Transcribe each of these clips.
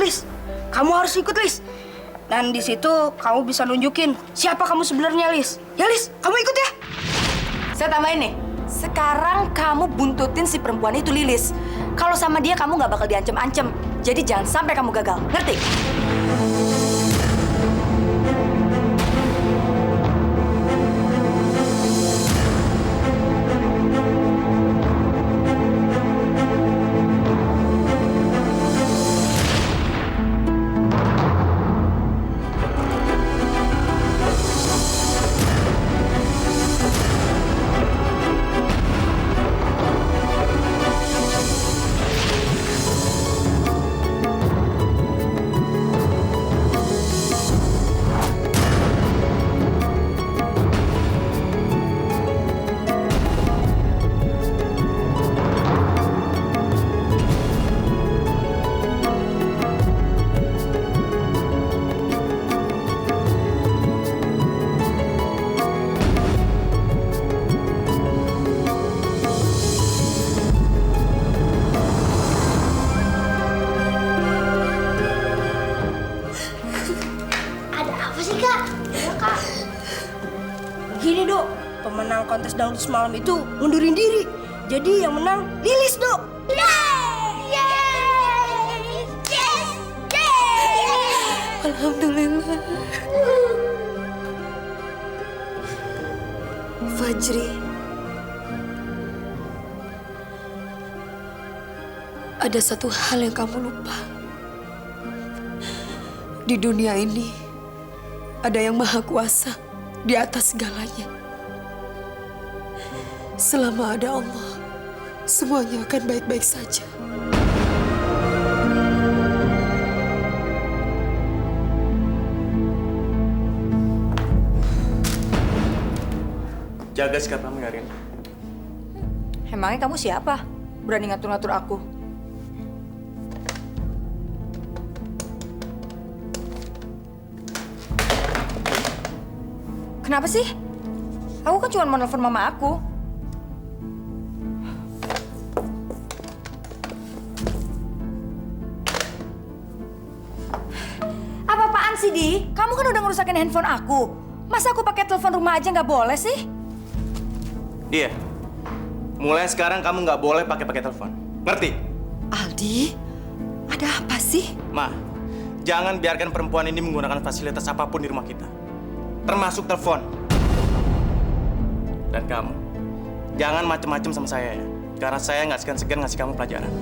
Lis. Kamu harus ikut, Lis. Dan di situ kamu bisa nunjukin siapa kamu sebenarnya, Lis. Ya, Lis, kamu ikut ya. Saya tambahin nih. Sekarang kamu buntutin si perempuan itu, Lilis. Kalau sama dia kamu nggak bakal diancem-ancem. Jadi jangan sampai kamu gagal. Ngerti? Gini, Dok. Pemenang kontes dangdut semalam itu ngundurin diri. Jadi yang menang Lilis, Dok. Alhamdulillah. Fajri, ada satu hal yang kamu lupa. Di dunia ini ada yang maha kuasa di atas segalanya. Selama ada Allah, semuanya akan baik-baik saja. Jaga sikap kamu ya, Rin. Emangnya kamu siapa? Berani ngatur-ngatur aku? Kenapa sih? Aku kan cuma mau nelfon mama aku. Apa-apaan sih, Di? Kamu kan udah ngerusakin handphone aku. Masa aku pakai telepon rumah aja nggak boleh sih? Dia, mulai sekarang kamu nggak boleh pakai telepon. Ngerti? Aldi, ada apa sih? Ma, jangan biarkan perempuan ini menggunakan fasilitas apapun di rumah kita. Termasuk telepon. Dan kamu, jangan macem-macem sama saya ya. Karena saya nggak segan-segan ngasih kamu pelajaran.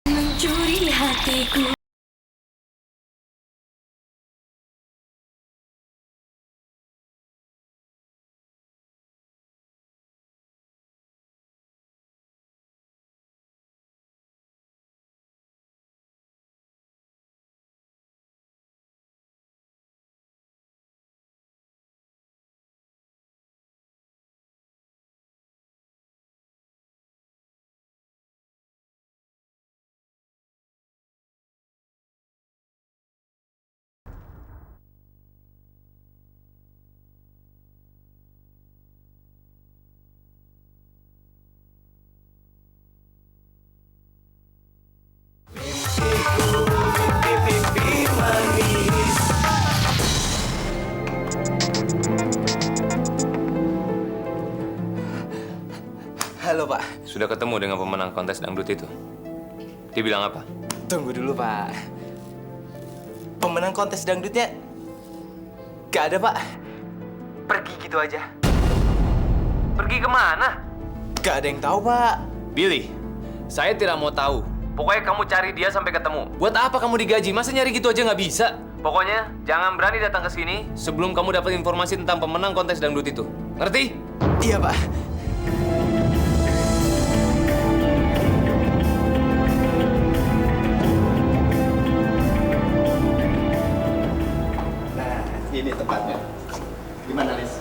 Mencuri hatiku. sudah ketemu dengan pemenang kontes dangdut itu? Dia bilang apa? Tunggu dulu, Pak. Pemenang kontes dangdutnya gak ada, Pak. Pergi gitu aja. Pergi kemana? Gak ada yang tahu, Pak. Billy, saya tidak mau tahu. Pokoknya kamu cari dia sampai ketemu. Buat apa kamu digaji? Masa nyari gitu aja nggak bisa? Pokoknya jangan berani datang ke sini sebelum kamu dapat informasi tentang pemenang kontes dangdut itu. Ngerti? Iya, Pak. Nah, ini tempatnya. Gimana, Lis?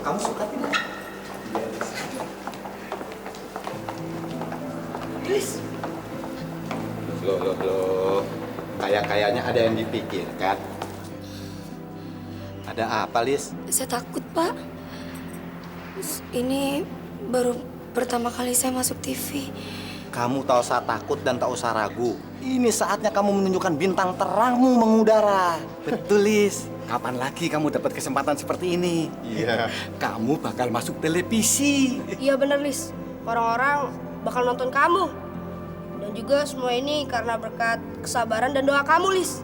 Kamu suka tidak? Lis, Loh. Kayaknya ada yang dipikirkan. Ada apa, Lis? Saya takut, Pak. Ini baru pertama kali saya masuk TV. Kamu tak usah takut dan tak usah ragu. Ini saatnya kamu menunjukkan bintang terangmu mengudara. Betul, Lis. Kapan lagi kamu dapat kesempatan seperti ini? Iya. Kamu bakal masuk televisi. iya bener Lis. Orang-orang bakal nonton kamu. Dan juga semua ini karena berkat kesabaran dan doa kamu, Lis.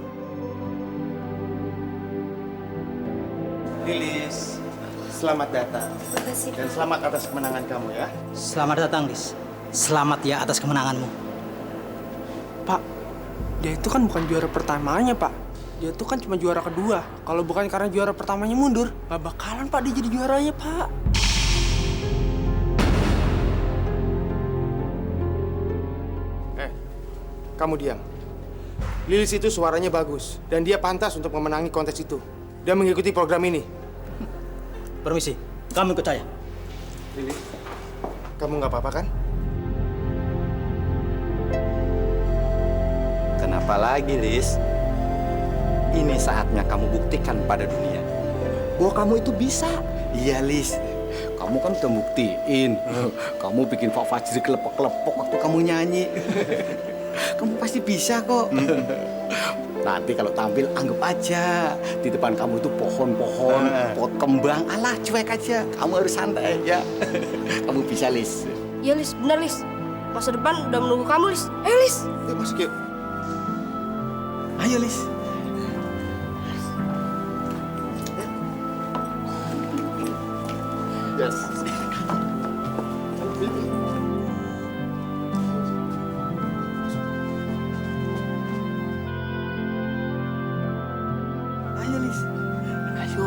Lilis, selamat datang. Makasih, Dan Pak. selamat atas kemenangan kamu ya. Selamat datang, Lis. Selamat ya atas kemenanganmu. Pak, dia itu kan bukan juara pertamanya, Pak. Dia itu kan cuma juara kedua. Kalau bukan karena juara pertamanya mundur, gak bakalan, Pak, dia jadi juaranya, Pak. Kamu diam. Lilis itu suaranya bagus dan dia pantas untuk memenangi kontes itu dan mengikuti program ini. Permisi, kamu ikut saya. Lilis, kamu nggak apa-apa kan? Kenapa lagi, Lis? Ini saatnya kamu buktikan pada dunia bahwa kamu itu bisa. Iya, Lis. Kamu kan udah buktiin. Kamu bikin Pak Fajri kelepok-kelepok waktu kamu nyanyi. Kamu pasti bisa kok. Nanti kalau tampil anggap aja di depan kamu itu pohon-pohon, pot kembang, alah cuek aja. Kamu harus santai ya. Kamu bisa, Lis. Iya, Lis. Bener, Lis. Masa depan udah menunggu kamu, Lis. Ayo, Lis. Yuk masuk yuk. Ayo, Lis. Yes. Ayo, Lis. Ayo.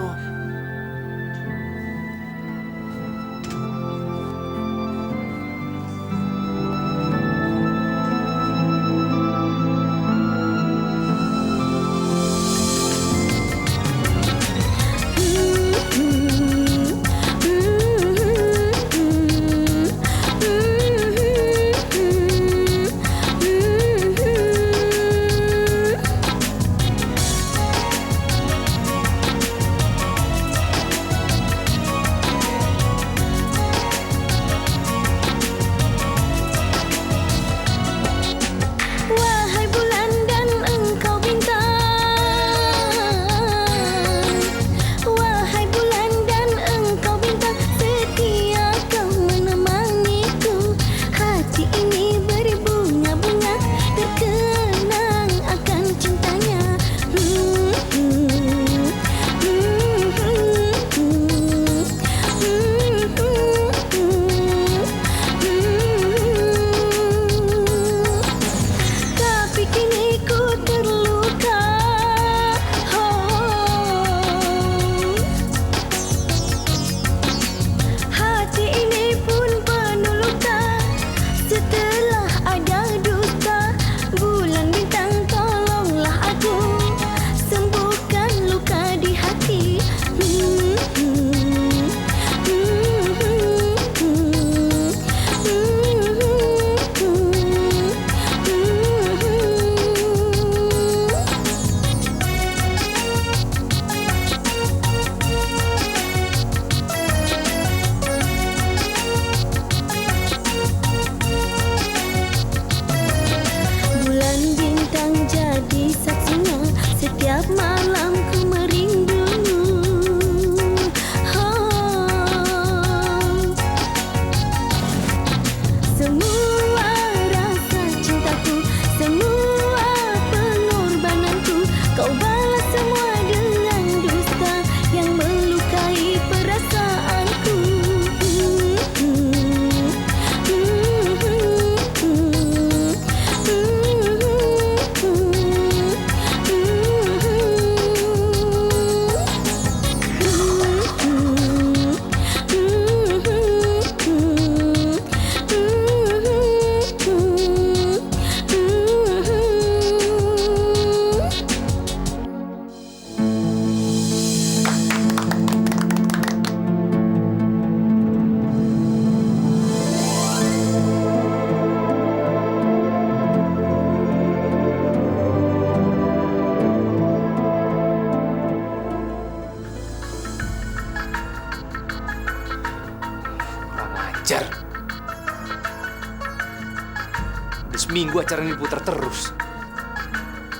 Minggu acara ini putar terus.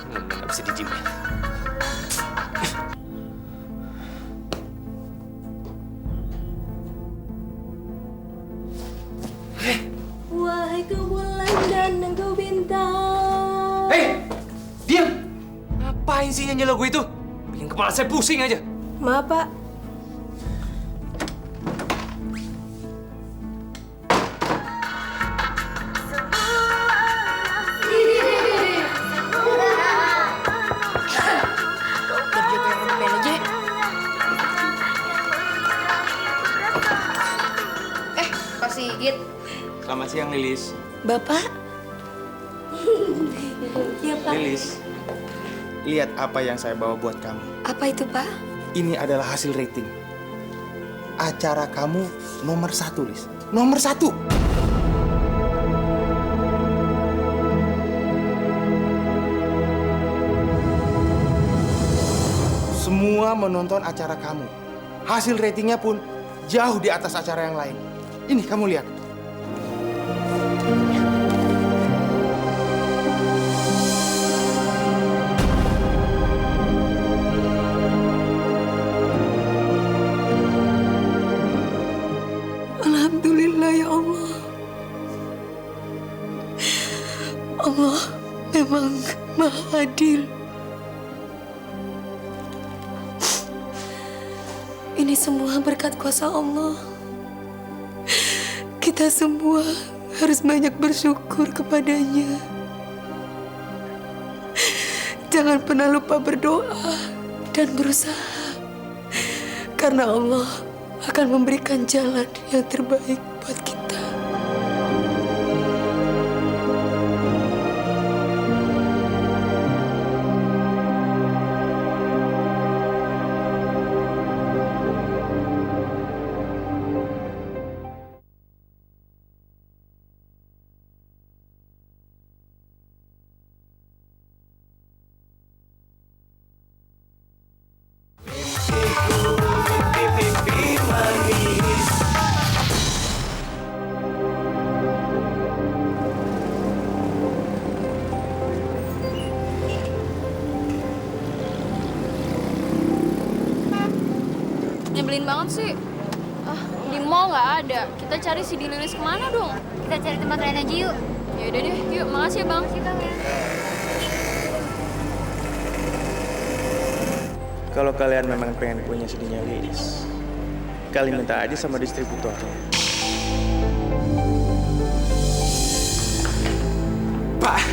Nggak bisa didiemin. Wahai kau bulan dan engkau bintang. Hei, diam! Ngapain sih nyanyi lagu itu? Bikin kepala saya pusing aja. Maaf, Pak. Berjaga yang main aja. Pak Sigit. Selamat siang, Lilis. Bapak? Ya, Pak. Lilis, lihat apa yang saya bawa buat kamu. Apa itu, Pak? Ini adalah hasil rating. Acara kamu nomor 1, Lis. Nomor 1. Semua menonton acara kamu. Hasil ratingnya pun jauh di atas acara yang lain. Ini kamu lihat. Alhamdulillah ya Allah. Allah memang maha adil. Ini semua berkat kuasa Allah. Kita semua harus banyak bersyukur kepadanya. Jangan pernah lupa berdoa dan berusaha. Karena Allah akan memberikan jalan yang terbaik buat kita. Nyebelin banget sih. Di mall nggak ada. Kita cari CD Lilis kemana dong? Kita cari tempat lain aja yuk. Ya udah deh, yuk. Makasih ya, Bang. Kalau kalian memang pengen punya CD-nya Lilis, kalian minta aja sama distributornya. Pak,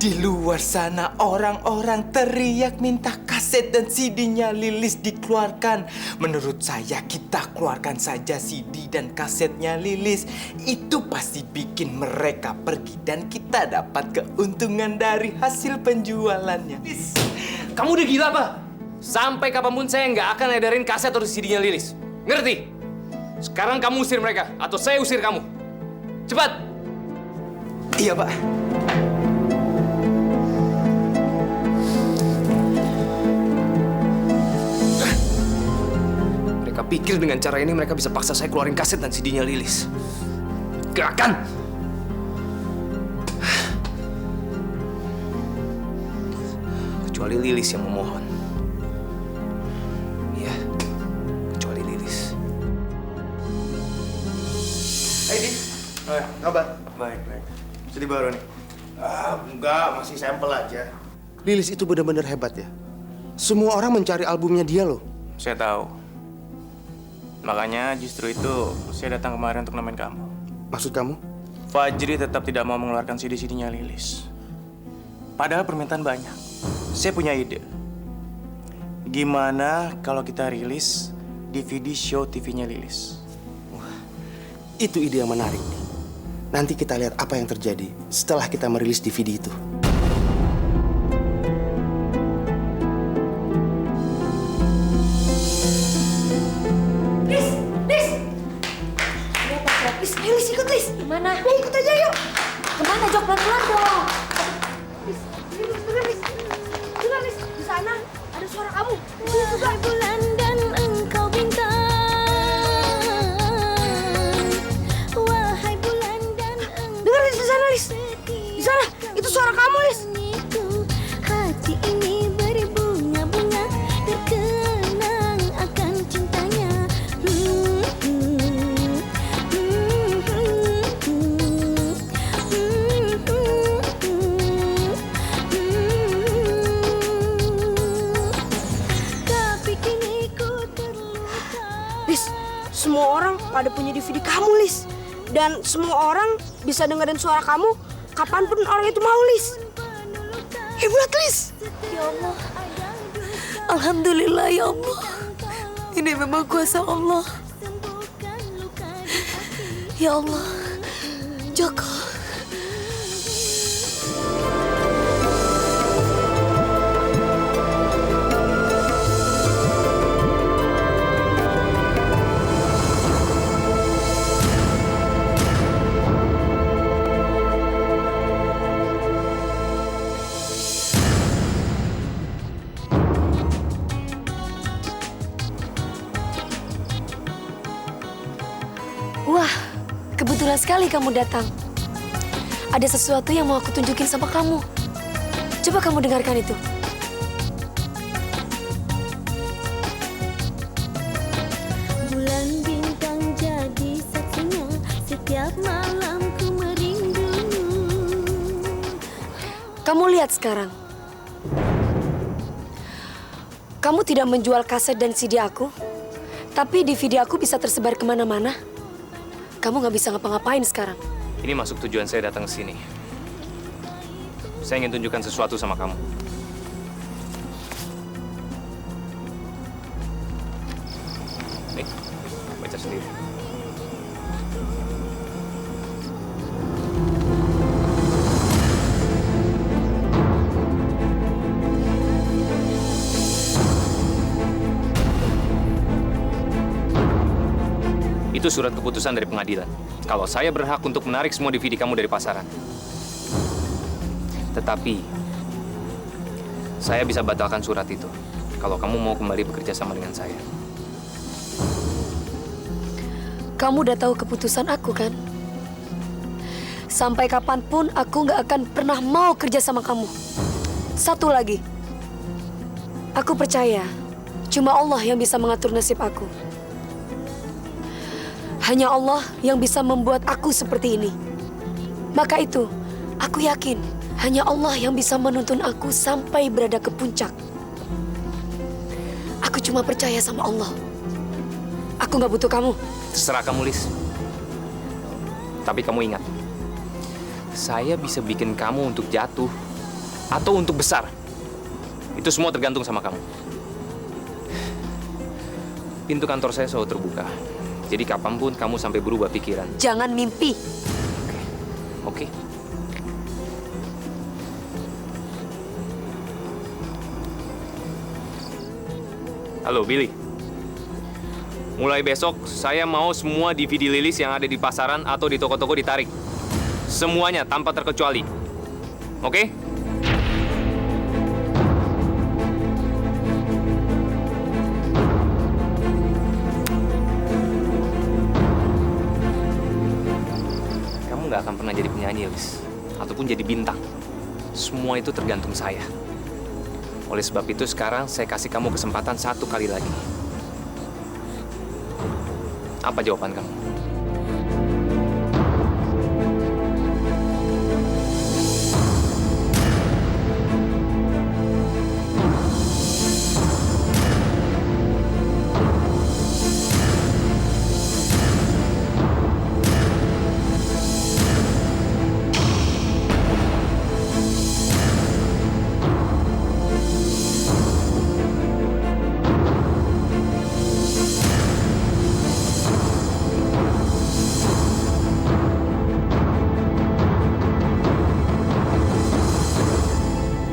di luar sana orang-orang teriak minta kaset dan CD-nya Lilis dikeluarkan. Menurut saya kita keluarkan saja CD dan kasetnya Lilis. Itu pasti bikin mereka pergi dan kita dapat keuntungan dari hasil penjualannya. Kamu udah gila apa? Sampai kapanpun saya nggak akan edarin kaset atau CD-nya Lilis. Ngerti? Sekarang kamu usir mereka, atau saya usir kamu. Cepat! Iya, Pak. Mereka pikir dengan cara ini mereka bisa paksa saya keluarin kaset dan CD-nya Lilis. Gak akan! Kecuali Lilis yang memohon. Iya, kecuali Lilis. Hai, Di. Kabar? Baik. Jadi baru nih? Enggak, masih sampel aja. Lilis itu benar-benar hebat ya. Semua orang mencari albumnya dia loh. Saya tahu. Makanya justru itu saya datang kemarin untuk nemenin kamu. Maksud kamu? Fajri tetap tidak mau mengeluarkan CD-CD-nya Lilis. Padahal permintaan banyak. Saya punya ide. Gimana kalau kita rilis DVD show TV-nya Lilis? Itu ide yang menarik. Nanti kita lihat apa yang terjadi setelah kita merilis DVD itu. Lis, ayo Lis, ikut Lis. Kemana? Ya ikut aja yuk. Kemana, Jok? Pelan-pelan dong. Lis. Dengar, Lis. Di sana ada suara kamu. Wahai bulan dan engkau bintang. Wahai bulan dan engkau. Dengar, Lis, di sana, Lis. Di sana. semua orang pada punya DVD kamu, Lis. Dan semua orang bisa dengerin suara kamu kapanpun orang itu mau, Lis. Hebat, Lis. Ya Allah. Alhamdulillah ya Allah. Ini memang kuasa Allah. Ya Allah. Joko. Wah, kebetulan sekali kamu datang. Ada sesuatu yang mau aku tunjukin sama kamu. Coba kamu dengarkan itu. Bulan bintang jadi saksinya, setiap malam ku merindu. Kamu lihat sekarang. Kamu tidak menjual kaset dan CD aku, tapi DVD aku bisa tersebar kemana-mana. Kamu nggak bisa ngapa-ngapain sekarang. Ini masuk tujuan saya datang ke sini. Saya ingin tunjukkan sesuatu sama kamu. Nih, baca sendiri. Itu surat keputusan dari pengadilan. Kalau saya berhak untuk menarik semua DVD kamu dari pasaran. Tetapi, saya bisa batalkan surat itu. Kalau kamu mau kembali bekerja sama dengan saya. Kamu udah tahu keputusan aku kan? Sampai kapanpun aku nggak akan pernah mau kerja sama kamu. Satu lagi. Aku percaya, cuma Allah yang bisa mengatur nasib aku. Hanya Allah yang bisa membuat aku seperti ini. Maka itu, aku yakin hanya Allah yang bisa menuntun aku sampai berada ke puncak. Aku cuma percaya sama Allah. Aku nggak butuh kamu. Terserah kamu, Lis. Tapi kamu ingat, saya bisa bikin kamu untuk jatuh atau untuk besar. Itu semua tergantung sama kamu. Pintu kantor saya selalu terbuka. Jadi kapanpun kamu sampai berubah pikiran. Jangan mimpi. Oke. Halo, Billy. Mulai besok, saya mau semua DVD Lilis yang ada di pasaran atau di toko-toko ditarik. Semuanya, tanpa terkecuali. Oke? Nggak akan pernah jadi penyanyi, Lis. Ataupun jadi bintang. Semua itu tergantung saya. Oleh sebab itu, sekarang saya kasih kamu kesempatan satu kali lagi. Apa jawaban kamu?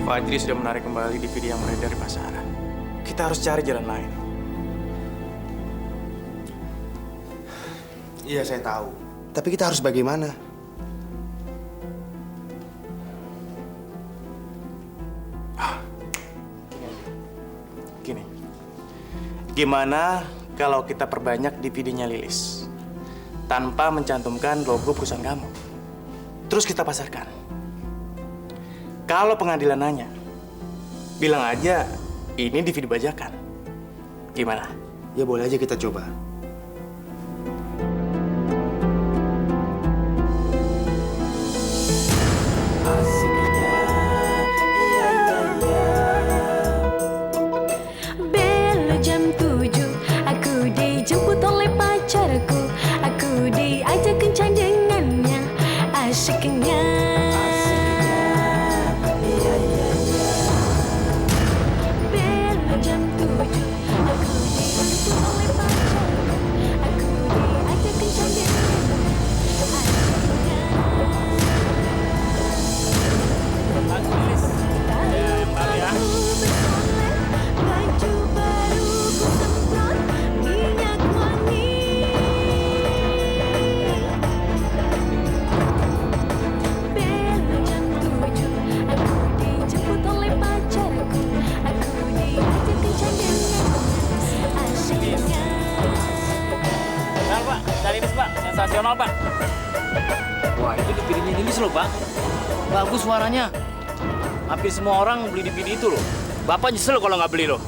Fajri sudah menarik kembali DVD yang beredar di pasaran. Kita harus cari jalan lain. Iya, saya tahu. Tapi kita harus bagaimana? Gini. Gimana kalau kita perbanyak DVD-nya Lilis? Tanpa mencantumkan logo perusahaan kamu. Terus kita pasarkan. Kalau pengadilan nanya, bilang aja ini DVD bajakan. Gimana? Ya boleh aja kita coba. Bel jam 7, aku dijemput oleh pacar Pak, dari Lilis Pak, sensasional Pak. Wah itu DVD-nya Lilis loh Pak. Bagus suaranya. Hampir semua orang beli DVD itu loh. Bapak nyesel kalau nggak beli loh.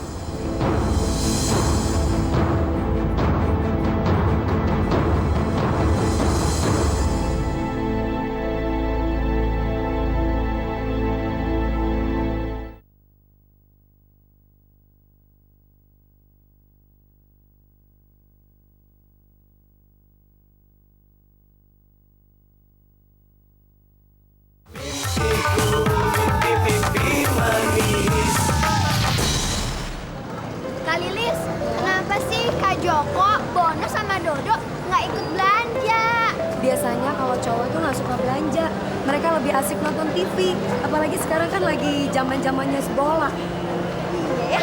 Kak Lilis, kenapa sih Kak Joko, Bono sama Dodo nggak ikut belanja? Biasanya kalau cowok tuh nggak suka belanja. Mereka lebih asik nonton TV. Apalagi sekarang kan lagi zaman-zamannya bola. Iya.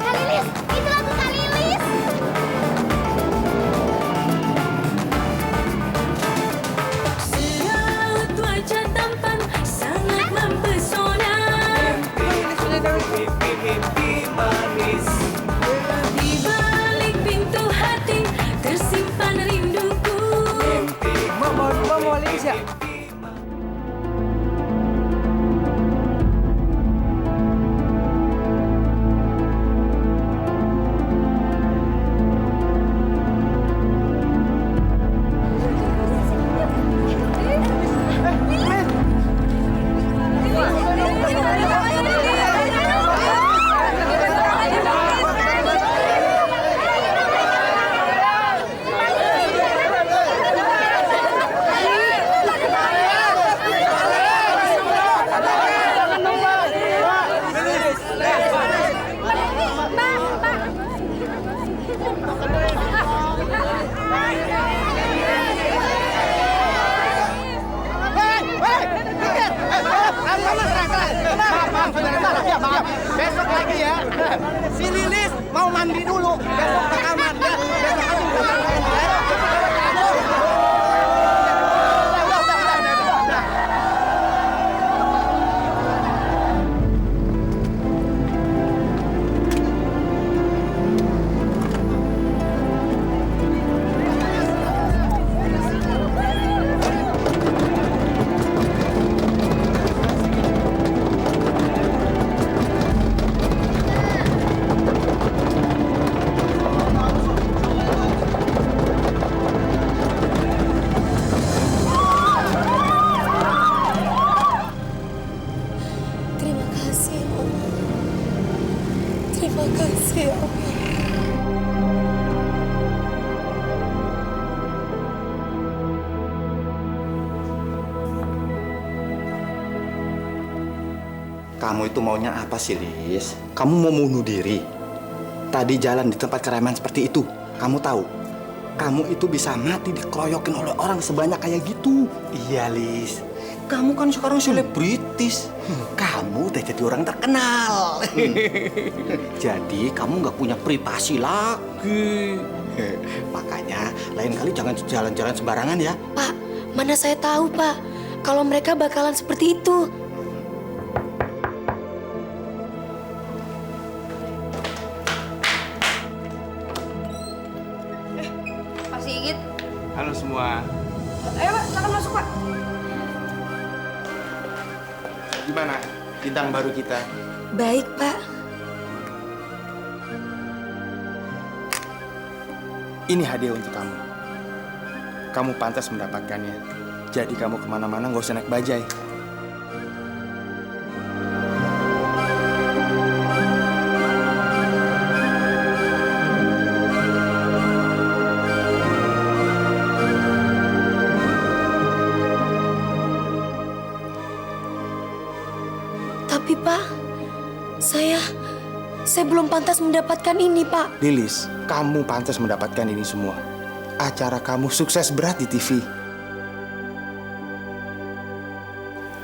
Kak Lilis, itu lagu Kak Lilis. Seraut wajah tampan sangat mempesona. Di balik pintu hati tersimpan rinduku. Mau Lilis ya? Besok lagi ya. Si Lilis mau mandi dulu. Besok rekaman ya. Terima kasih, Allah. Terima kasih, Allah. Kamu itu maunya apa sih, Lis? Kamu mau bunuh diri? Tadi jalan di tempat keramaian seperti itu. Kamu tahu, kamu itu bisa mati dikeroyokin oleh orang sebanyak kayak gitu. Iya, Lis. Kamu kan sekarang selebritis. Kamu udah jadi orang terkenal. Jadi kamu nggak punya privasi lagi. Makanya lain kali jangan jalan-jalan sembarangan ya. Pak, mana saya tahu, Pak, kalau mereka bakalan seperti itu. Pak Sigit. Halo semua. Ayo Pak, silakan masuk Pak. Gimana bintang baru kita? Baik, Pak. Ini hadiah untuk kamu. Kamu pantas mendapatkannya. Jadi kamu kemana-mana nggak usah naik bajai. Tapi, Pak, saya Saya belum pantas mendapatkan ini, Pak. Lilis, kamu pantas mendapatkan ini semua. Acara kamu sukses berat di TV.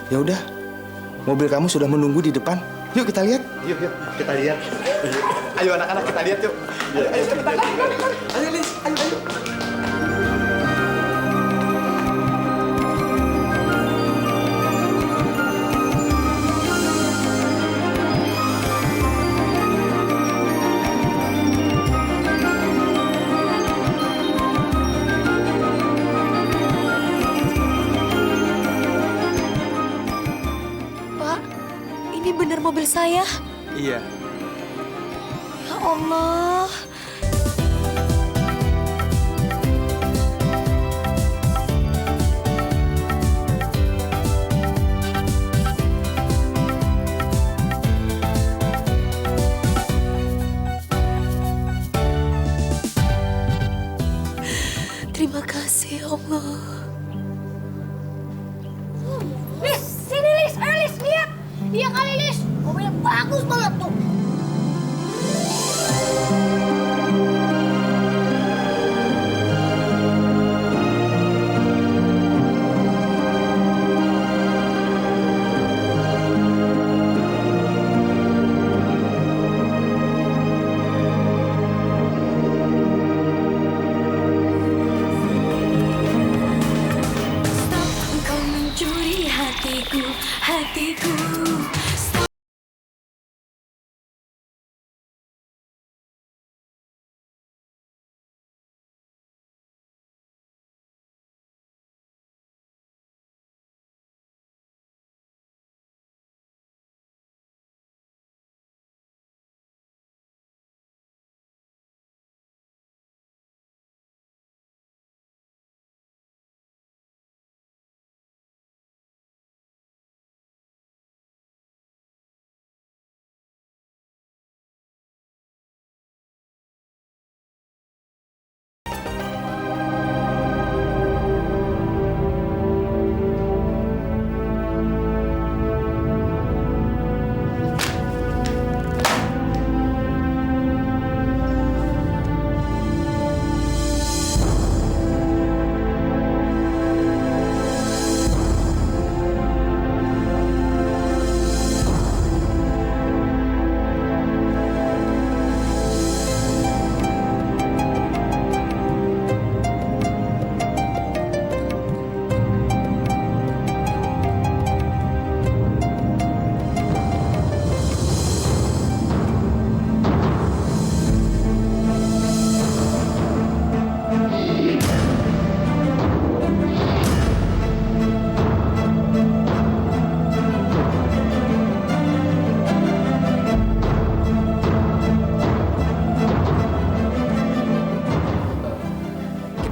Ya udah, mobil kamu sudah menunggu di depan. Yuk kita lihat. Yuk, kita lihat. Ayo anak-anak kita lihat yuk. Ayo cepetan. Ayo Lis, ayo. Pak, ini benar mobil saya? Iya. Ya Allah. Terima kasih, ya Allah. Lis, sini Lis, ayo Lis, lihat. Iya kali Lis, mobilnya bagus banget tuh. Engkau mencuri hatiku, hatiku.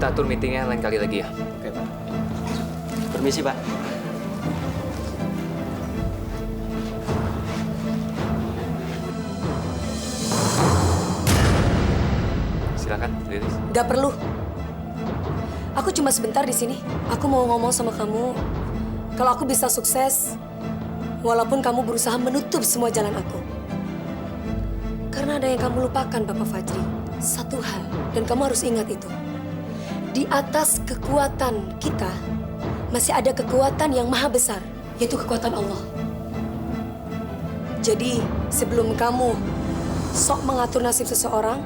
Kita atur meetingnya lain kali lagi ya. Oke, Pak. Permisi, Pak. Silakan, Lilis. Gak perlu. Aku cuma sebentar di sini. Aku mau ngomong sama kamu. Kalau aku bisa sukses, walaupun kamu berusaha menutup semua jalan aku. Karena ada yang kamu lupakan, Bapak Fajri. Satu hal, dan kamu harus ingat itu. Di atas kekuatan kita, masih ada kekuatan yang maha besar, yaitu kekuatan Allah. Jadi, sebelum kamu sok mengatur nasib seseorang,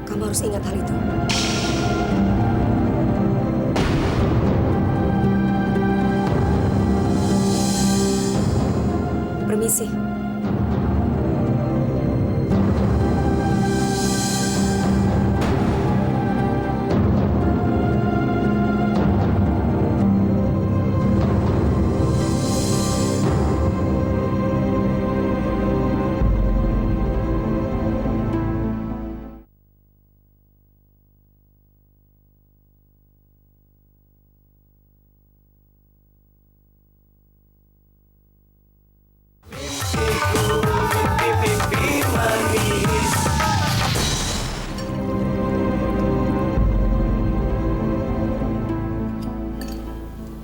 kamu harus ingat hal itu. Permisi.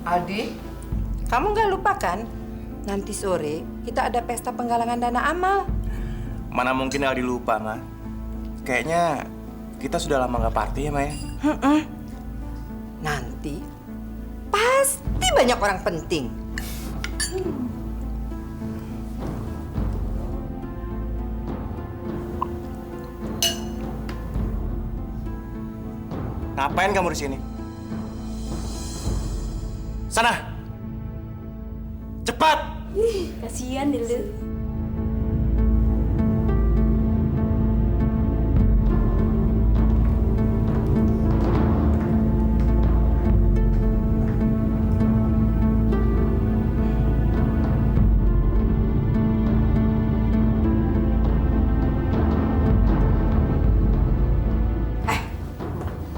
Aldi, kamu nggak lupa kan? Nanti sore kita ada pesta penggalangan dana amal. Mana mungkin Aldi lupa, Ma. Kayaknya kita sudah lama nggak party ya, Ma ya? Nanti pasti banyak orang penting. Ngapain kamu di sini? Sana! Cepat! Kasihan deh lu.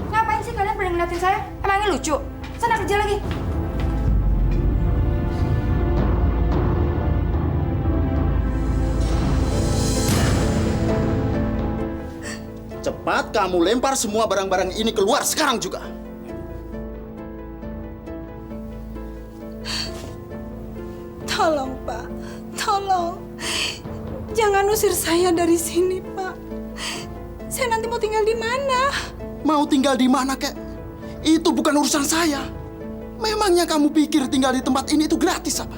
Ngapain sih kalian pada ngeliatin saya? Emangnya lucu? Sana kerja lagi. Cepat kamu lempar semua barang-barang ini keluar sekarang juga. Tolong, Pak. Tolong. Jangan usir saya dari sini, Pak. Saya nanti mau tinggal di mana? Mau tinggal di mana, kek? Itu bukan urusan saya. Memangnya kamu pikir tinggal di tempat ini itu gratis apa?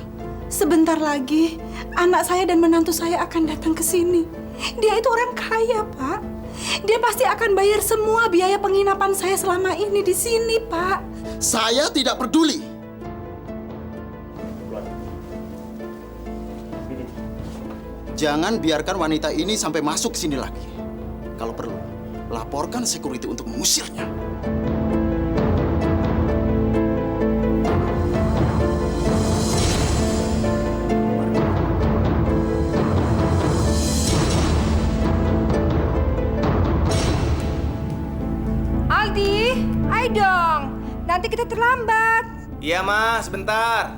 Sebentar lagi, anak saya dan menantu saya akan datang ke sini. Dia itu orang kaya, Pak. Dia pasti akan bayar semua biaya penginapan saya selama ini di sini, Pak. Saya tidak peduli. Jangan biarkan wanita ini sampai masuk sini lagi. Kalau perlu, laporkan security untuk mengusirnya. Aldi, ayo dong. Nanti kita terlambat. Iya, Ma, sebentar.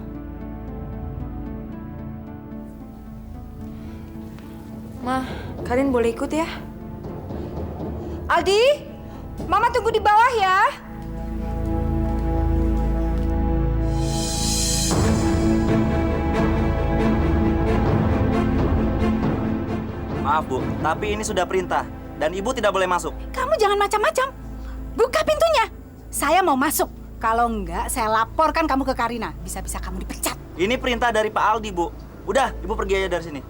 Ma, kalian boleh ikut ya? Aldi, Mama tunggu di bawah ya. Maaf, Bu, tapi ini sudah perintah dan Ibu tidak boleh masuk. Kamu jangan macam-macam. Buka pintunya. Saya mau masuk. Kalau enggak, saya laporkan kamu ke Karina. Bisa-bisa kamu dipecat. Ini perintah dari Pak Aldi, Bu. Udah, Ibu pergi aja dari sini.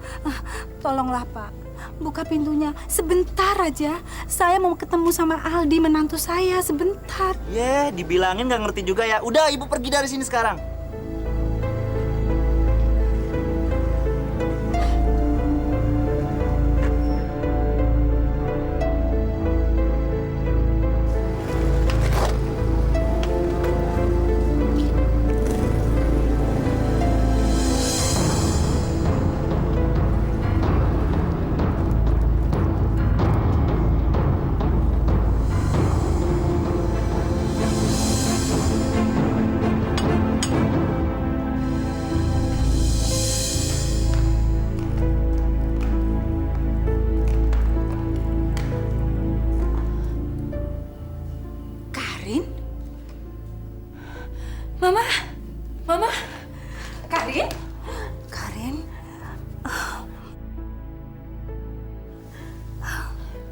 Tolonglah, Pak. Buka pintunya. Sebentar aja. Saya mau ketemu sama Aldi, menantu saya. Sebentar. Dibilangin nggak ngerti juga ya. Udah, Ibu pergi dari sini sekarang. Mama, Karin? Karin?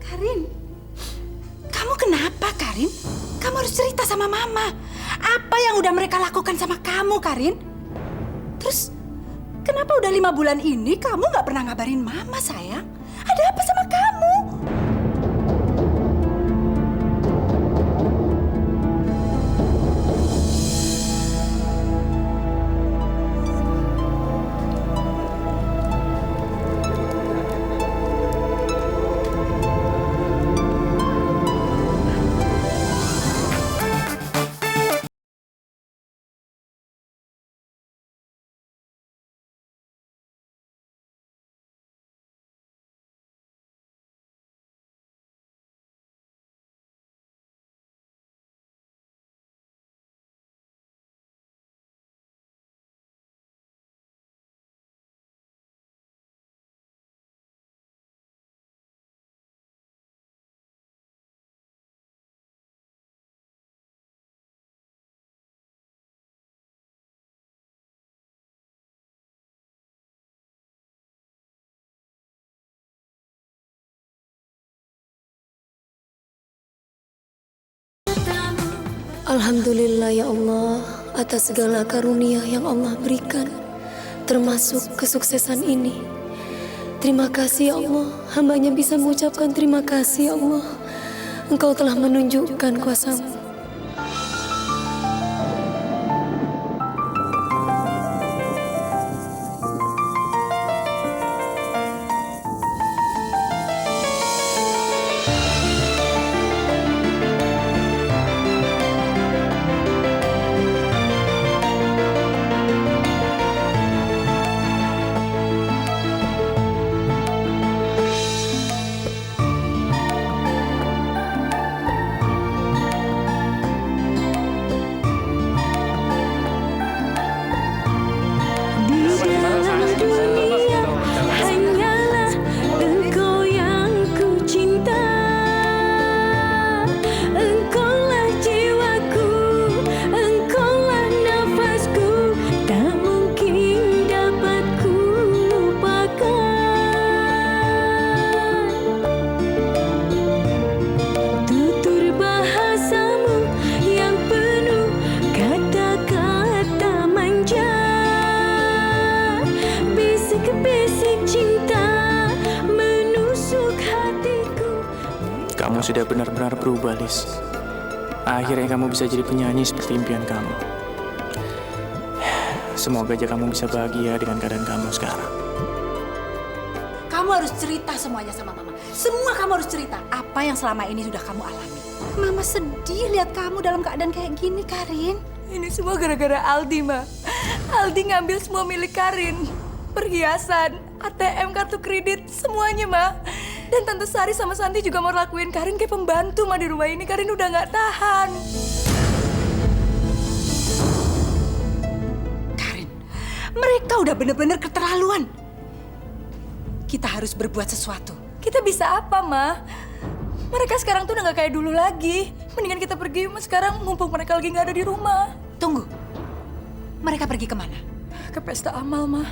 Karin, kamu kenapa, Karin? Kamu harus cerita sama Mama. Apa yang udah mereka lakukan sama kamu, Karin? Terus, kenapa udah 5 bulan ini kamu nggak pernah ngabarin Mama, sayang? Ada apa sama kamu? Alhamdulillah ya Allah atas segala karunia yang Allah berikan, termasuk kesuksesan ini. Terima kasih ya Allah, hambanya bisa mengucapkan terima kasih ya Allah. Engkau telah menunjukkan kuasa-Mu. Kamu sudah benar-benar berubah, Lis. Akhirnya kamu bisa jadi penyanyi seperti impian kamu. Semoga aja kamu bisa bahagia dengan keadaan kamu sekarang. Kamu harus cerita semuanya sama Mama. Semua kamu harus cerita apa yang selama ini sudah kamu alami. Mama sedih lihat kamu dalam keadaan kayak gini, Karin. Ini semua gara-gara Aldi, Ma. Aldi ngambil semua milik Karin. Perhiasan, ATM, kartu kredit, semuanya, Ma. Dan Tante Sari sama Santi juga mau lakuin Karin kayak pembantu, Ma, di rumah ini. Karin udah nggak tahan. Karin, mereka udah bener-bener keterlaluan. Kita harus berbuat sesuatu. Kita bisa apa, Ma? Mereka sekarang tuh udah nggak kayak dulu lagi. Mendingan kita pergi, Ma, sekarang mumpung mereka lagi nggak ada di rumah. Tunggu, mereka pergi kemana? Ke pesta amal, Ma.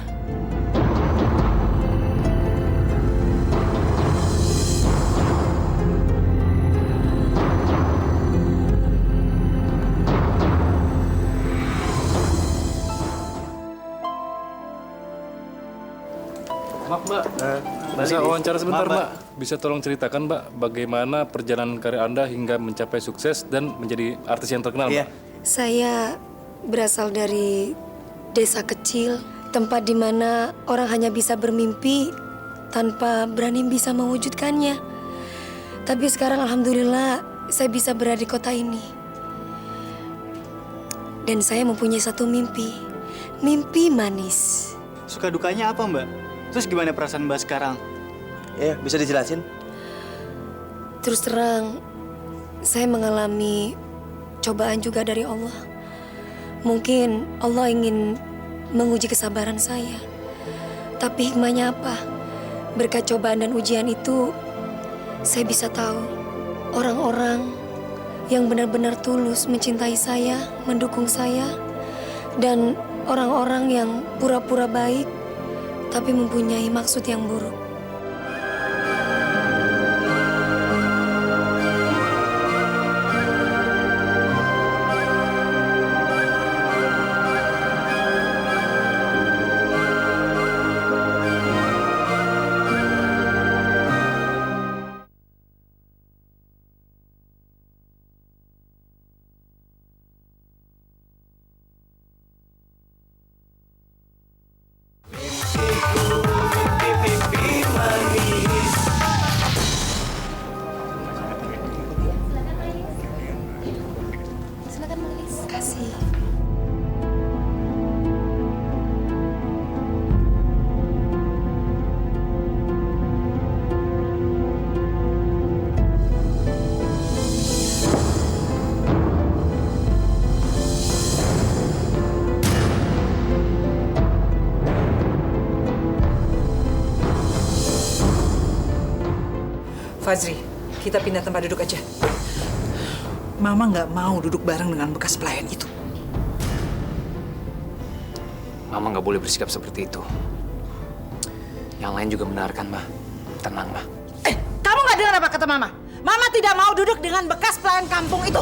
Maaf Mbak, bisa wawancara sebentar Mbak? Bisa tolong ceritakan Mbak bagaimana perjalanan karir Anda hingga mencapai sukses dan menjadi artis yang terkenal Mbak? Saya berasal dari desa kecil, tempat di mana orang hanya bisa bermimpi tanpa berani bisa mewujudkannya. Tapi sekarang alhamdulillah saya bisa berada di kota ini. Dan saya mempunyai satu mimpi, mimpi manis. Suka dukanya apa, Mbak? Terus gimana perasaan Mbak sekarang? Iya, bisa dijelasin? Terus terang, saya mengalami cobaan juga dari Allah. Mungkin Allah ingin menguji kesabaran saya. Tapi hikmahnya apa? Berkat cobaan dan ujian itu, saya bisa tahu orang-orang yang benar-benar tulus mencintai saya, mendukung saya, dan orang-orang yang pura-pura baik tapi mempunyai maksud yang buruk. Fazri, kita pindah tempat duduk aja. Mama nggak mau duduk bareng dengan bekas pelayan itu. Mama nggak boleh bersikap seperti itu. Yang lain juga benarkan, Ma. Tenang, Ma. Kamu nggak dengar apa kata Mama? Mama tidak mau duduk dengan bekas pelayan kampung itu.